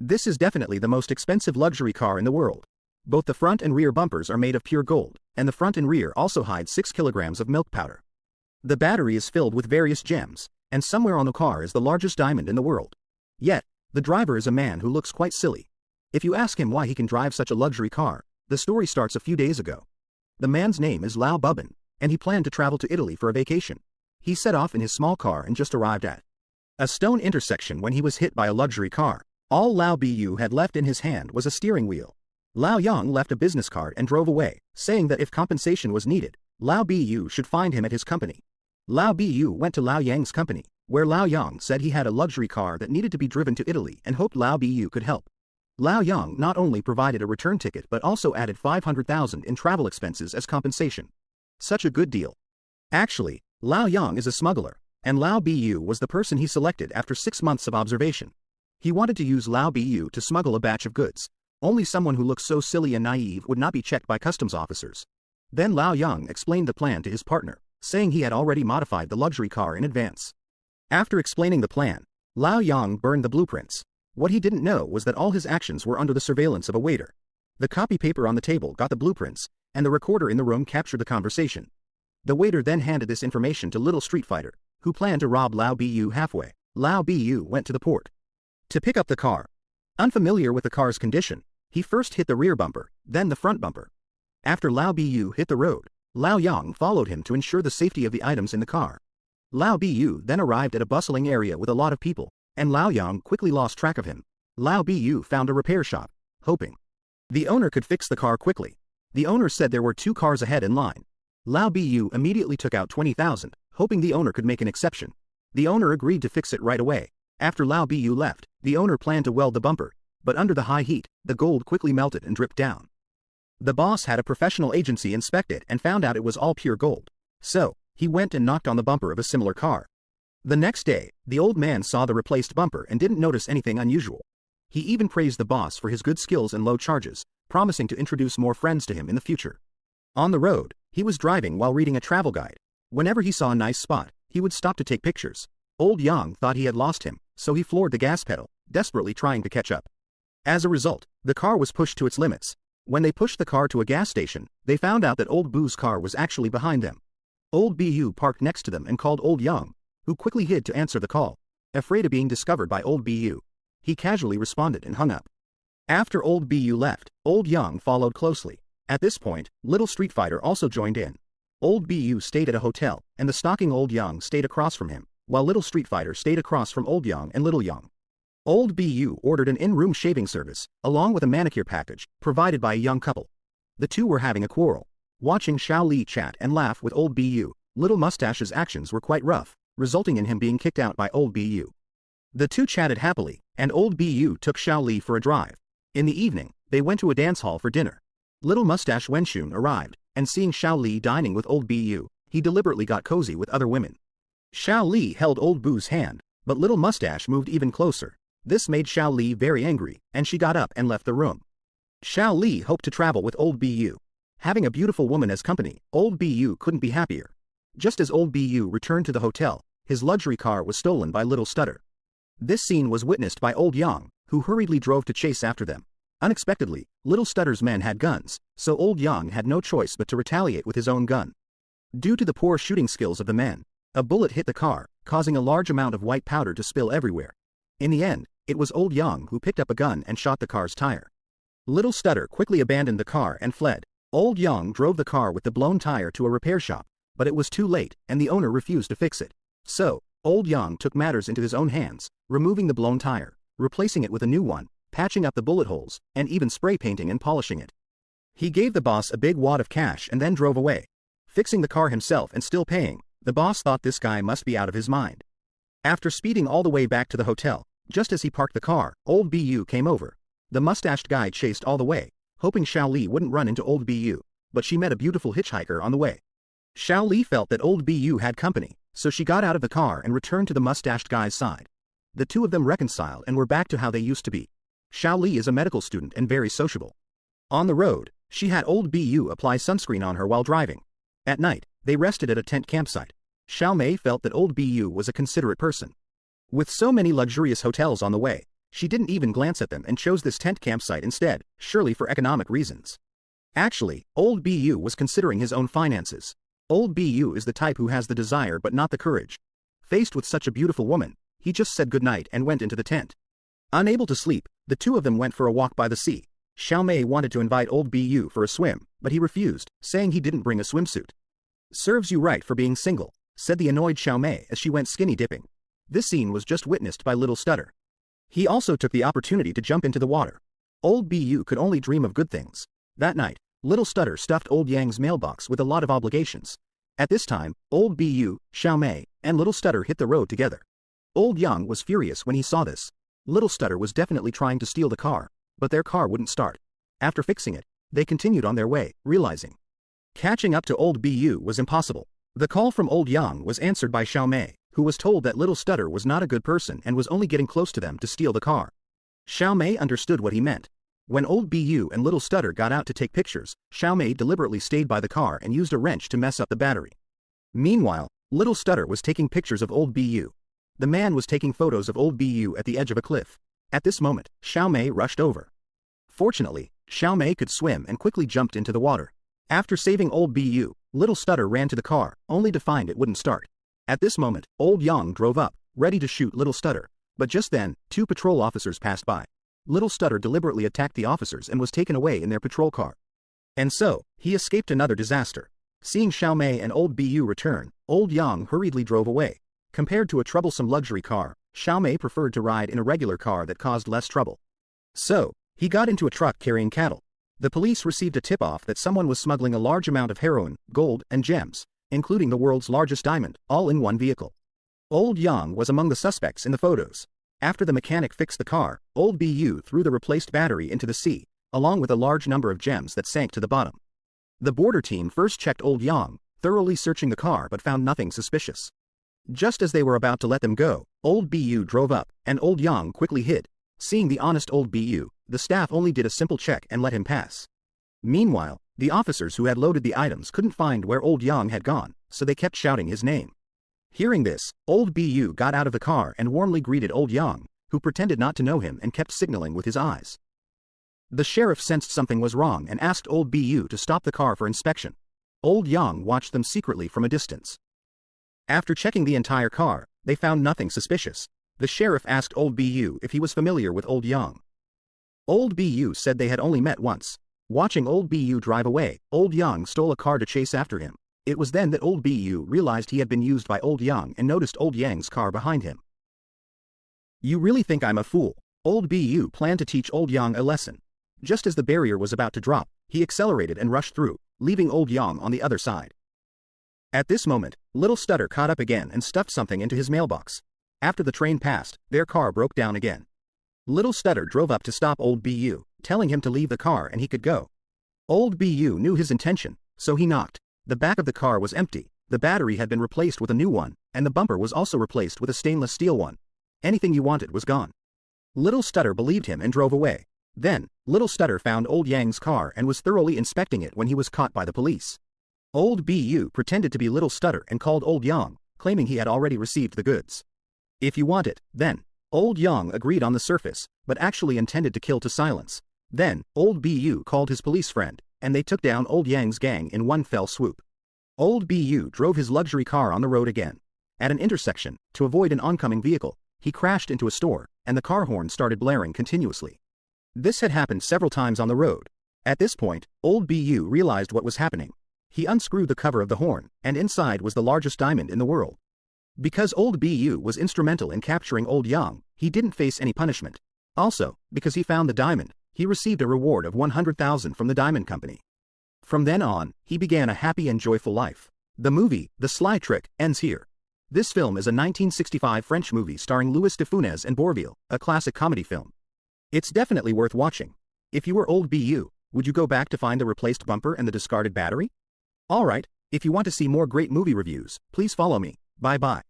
This is definitely the most expensive luxury car in the world. Both the front and rear bumpers are made of pure gold, and the front and rear also hide 6 kilograms of milk powder. The battery is filled with various gems, and somewhere on the car is the largest diamond in the world. Yet, the driver is a man who looks quite silly. If you ask him why he can drive such a luxury car, the story starts a few days ago. The man's name is Lao Bubbin, and he planned to travel to Italy for a vacation. He set off in his small car and just arrived at a stone intersection when he was hit by a luxury car. All Lao Bu had left in his hand was a steering wheel. Lao Yang left a business card and drove away, saying that if compensation was needed, Lao Bu should find him at his company. Lao Bu went to Lao Yang's company, where Lao Yang said he had a luxury car that needed to be driven to Italy and hoped Lao Bu could help. Lao Yang not only provided a return ticket but also added 500,000 in travel expenses as compensation. Such a good deal. Actually, Lao Yang is a smuggler, and Lao Bu was the person he selected after 6 months of observation. He wanted to use Lao Bu to smuggle a batch of goods. Only someone who looks so silly and naive would not be checked by customs officers. Then Lao Yang explained the plan to his partner, saying he had already modified the luxury car in advance. After explaining the plan, Lao Yang burned the blueprints. What he didn't know was that all his actions were under the surveillance of a waiter. The copy paper on the table got the blueprints, and the recorder in the room captured the conversation. The waiter then handed this information to Little Street Fighter, who planned to rob Lao Bu halfway. Lao Bu went to the port to pick up the car. Unfamiliar with the car's condition, he first hit the rear bumper, then the front bumper. After Lao Bu hit the road, Lao Yang followed him to ensure the safety of the items in the car. Lao Bu then arrived at a bustling area with a lot of people, and Lao Yang quickly lost track of him. Lao Bu found a repair shop, hoping the owner could fix the car quickly. The owner said there were 2 cars ahead in line. Lao Bu immediately took out 20,000, hoping the owner could make an exception. The owner agreed to fix it right away. After Lao Bu left, the owner planned to weld the bumper, but under the high heat, the gold quickly melted and dripped down. The boss had a professional agency inspect it and found out it was all pure gold. So, he went and knocked on the bumper of a similar car. The next day, the old man saw the replaced bumper and didn't notice anything unusual. He even praised the boss for his good skills and low charges, promising to introduce more friends to him in the future. On the road, he was driving while reading a travel guide. Whenever he saw a nice spot, he would stop to take pictures. Old Yang thought he had lost him, so he floored the gas pedal, desperately trying to catch up. As a result, the car was pushed to its limits. When they pushed the car to a gas station, they found out that Old Bu's car was actually behind them. Old Bu parked next to them and called Old Yang, who quickly hid to answer the call. Afraid of being discovered by Old Bu, he casually responded and hung up. After Old Bu left, Old Yang followed closely. At this point, Little Street Fighter also joined in. Old Bu stayed at a hotel, and the stalking Old Yang stayed across from him, while Little Street Fighter stayed across from Old Yang and Little Yang. Old Bu ordered an in-room shaving service, along with a manicure package, provided by a young couple. The two were having a quarrel. Watching Xiao Li chat and laugh with Old Bu, Little Mustache's actions were quite rough, resulting in him being kicked out by Old Bu. The two chatted happily, and Old Bu took Xiao Li for a drive. In the evening, they went to a dance hall for dinner. Little Mustache Wenshun arrived, and seeing Xiao Li dining with Old Bu, he deliberately got cozy with other women. Xiao Li held Old Bu's hand, but Little Mustache moved even closer. This made Xiao Li very angry, and she got up and left the room. Xiao Li hoped to travel with Old Bu. Having a beautiful woman as company, Old Bu couldn't be happier. Just as Old Bu returned to the hotel, his luxury car was stolen by Little Stutter. This scene was witnessed by Old Yang, who hurriedly drove to chase after them. Unexpectedly, Little Stutter's men had guns, so Old Yang had no choice but to retaliate with his own gun. Due to the poor shooting skills of the men, a bullet hit the car, causing a large amount of white powder to spill everywhere. In the end, it was Old Yang who picked up a gun and shot the car's tire. Little Stutter quickly abandoned the car and fled. Old Yang drove the car with the blown tire to a repair shop, but it was too late and the owner refused to fix it. So, Old Yang took matters into his own hands, removing the blown tire, replacing it with a new one, patching up the bullet holes, and even spray painting and polishing it. He gave the boss a big wad of cash and then drove away. Fixing the car himself and still paying, the boss thought this guy must be out of his mind. After speeding all the way back to the hotel, just as he parked the car, Old Bu came over. The mustached guy chased all the way, hoping Xiao Li wouldn't run into Old Bu, but she met a beautiful hitchhiker on the way. Xiao Li felt that Old Bu had company, so she got out of the car and returned to the mustached guy's side. The two of them reconciled and were back to how they used to be. Xiao Li is a medical student and very sociable. On the road, she had Old Bu apply sunscreen on her while driving. At night, they rested at a tent campsite. Xiao Mei felt that Old Bu was a considerate person. With so many luxurious hotels on the way, She didn't even glance at them and chose this tent campsite instead, surely for economic reasons. Actually, old BU was considering his own finances. Old BU is the type who has the desire but not the courage. Faced with such a beautiful woman, he just said goodnight and went into the tent. Unable to sleep, the two of them went for a walk by the sea. Xiaomei wanted to invite old BU for a swim, but he refused, saying he didn't bring a swimsuit. "Serves you right for being single," said the annoyed Xiaomei as she went skinny dipping. This scene was just witnessed by little Stutter. He also took the opportunity to jump into the water. Old BU could only dream of good things. That night, little Stutter stuffed old Yang's mailbox with a lot of obligations. At this time, old BU, Xiaomei, and little Stutter hit the road together. Old Yang was furious when he saw this. Little Stutter was definitely trying to steal the car, but their car wouldn't start. After fixing it, they continued on their way, realizing catching up to old BU was impossible. The call from old Yang was answered by Xiaomei, who was told that little Stutter was not a good person and was only getting close to them to steal the car. Xiaomei understood what he meant. When old BU and little Stutter got out to take pictures, Xiaomei deliberately stayed by the car and used a wrench to mess up the battery. Meanwhile, little Stutter was taking pictures of old BU. The man was taking photos of old BU at the edge of a cliff. At this moment, Xiaomei rushed over. Fortunately, Xiaomei could swim and quickly jumped into the water. After saving old BU, little Stutter ran to the car, only to find it wouldn't start. At this moment, old Yang drove up, ready to shoot little Stutter. But just then, two patrol officers passed by. Little Stutter deliberately attacked the officers and was taken away in their patrol car. And so, he escaped another disaster. Seeing Xiaomei and old BU return, old Yang hurriedly drove away. Compared to a troublesome luxury car, Xiaomei preferred to ride in a regular car that caused less trouble. So, he got into a truck carrying cattle. The police received a tip-off that someone was smuggling a large amount of heroin, gold, and gems, including the world's largest diamond, all in one vehicle. Old Yang was among the suspects in the photos. After the mechanic fixed the car, old BU threw the replaced battery into the sea, along with a large number of gems that sank to the bottom. The border team first checked old Yang, thoroughly searching the car but found nothing suspicious. Just as they were about to let them go, old BU drove up, and old Yang quickly hid. Seeing the honest old BU, the staff only did a simple check and let him pass. Meanwhile, the officers who had loaded the items couldn't find where old Yang had gone, so they kept shouting his name. Hearing this, old BU got out of the car and warmly greeted old Yang, who pretended not to know him and kept signaling with his eyes. The sheriff sensed something was wrong and asked old BU to stop the car for inspection. Old Yang watched them secretly from a distance. After checking the entire car, they found nothing suspicious. The sheriff asked old BU if he was familiar with old Yang. Old BU said they had only met once. Watching old BU drive away, old Yang stole a car to chase after him. It was then that old BU realized he had been used by old Yang and noticed old Yang's car behind him. "You really think I'm a fool?" Old BU planned to teach old Yang a lesson. Just as the barrier was about to drop, he accelerated and rushed through, leaving old Yang on the other side. At this moment, little Stutter caught up again and stuffed something into his mailbox. After the train passed, their car broke down again. Little Stutter drove up to stop old BU, telling him to leave the car and he could go. Old BU knew his intention, so he knocked. The back of the car was empty, the battery had been replaced with a new one, and the bumper was also replaced with a stainless steel one. Anything you wanted was gone. Little Stutter believed him and drove away. Then, little Stutter found old Yang's car and was thoroughly inspecting it when he was caught by the police. Old BU pretended to be little Stutter and called old Yang, claiming he had already received the goods. "If you want it, then." Old Yang agreed on the surface, but actually intended to kill to silence. Then, old BU called his police friend, and they took down old Yang's gang in one fell swoop. Old BU drove his luxury car on the road again. At an intersection, to avoid an oncoming vehicle, he crashed into a store, and the car horn started blaring continuously. This had happened several times on the road. At this point, old BU realized what was happening. He unscrewed the cover of the horn, and inside was the largest diamond in the world. Because old BU was instrumental in capturing old Yang, he didn't face any punishment. Also, because he found the diamond, he received a reward of 100,000 from the diamond company. From then on, he began a happy and joyful life. The movie, The Sly Trick, ends here. This film is a 1965 French movie starring Louis de Funès and Bourvil, a classic comedy film. It's definitely worth watching. If you were old BU, would you go back to find the replaced bumper and the discarded battery? Alright, if you want to see more great movie reviews, please follow me. Bye bye.